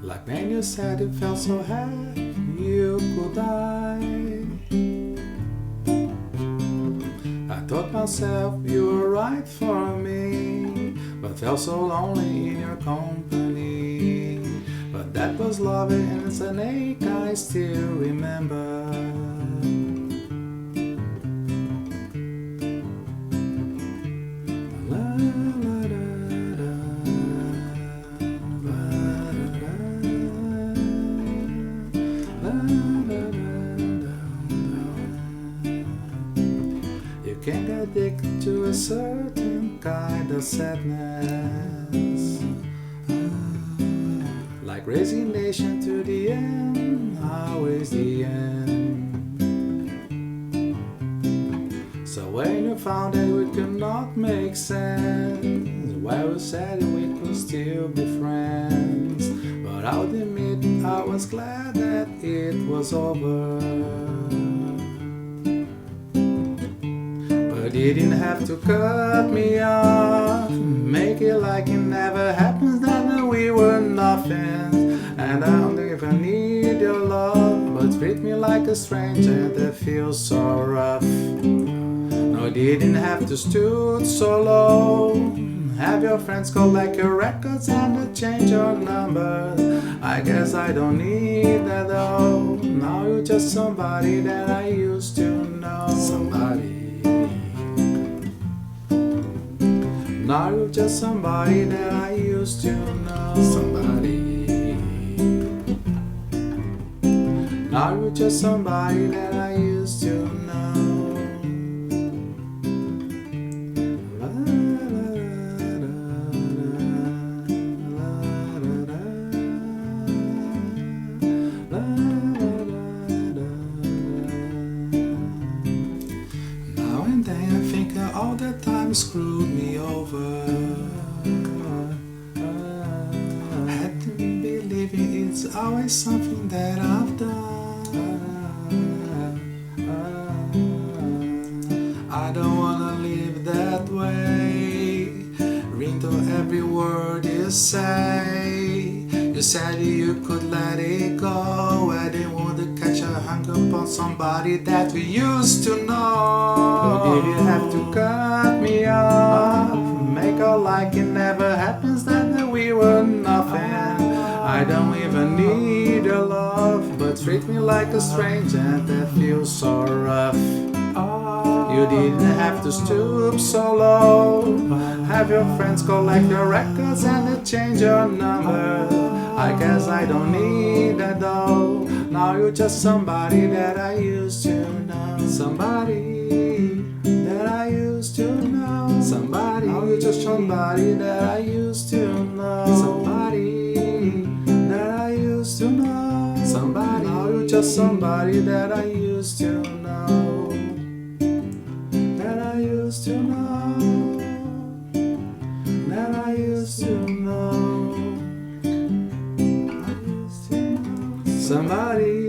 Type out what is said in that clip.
Like when you said you felt so happy you could die. I thought myself you were right for me, but felt so lonely in your company. But that was love and it's an ache I still remember. You can get addicted to a certain kind of sadness, like resignation to the end, always the end. So when you found that we could not make sense, why we said we could still be friends. But I'll admit I was glad that it was over. But you didn't have to cut me off, make it like it never happens, that we were nothing. And I don't even need your love, but treat me like a stranger that feels so rough. No, you didn't have to stoop so low, have your friends collect your records and change your number. I guess I don't need that though. Now you're just somebody that I used to know. Somebody. Now you're just somebody that I used to know. Somebody. Now you're just somebody that I used to know. Now and then I think all that time screwed me over. Had to believe it's always something that I've done. I don't wanna live that way. Read to every word you say. You said you could let it go. I didn't want to catch a hung upon somebody that we used to know. But did you have to cut me off, make out like it never happens, that we were nothing? I don't even need your love, but treat me like a stranger that feels so rough. You didn't have to stoop so low, have your friends collect your records and change your number. I guess I don't need that though. Now you're just somebody that I used to know. Somebody that I used to know. Somebody. Now you're just somebody that I used to know. Somebody that I used to know. Somebody. Now you're just somebody that I used to know. That I used to know. That I used to know. Somebody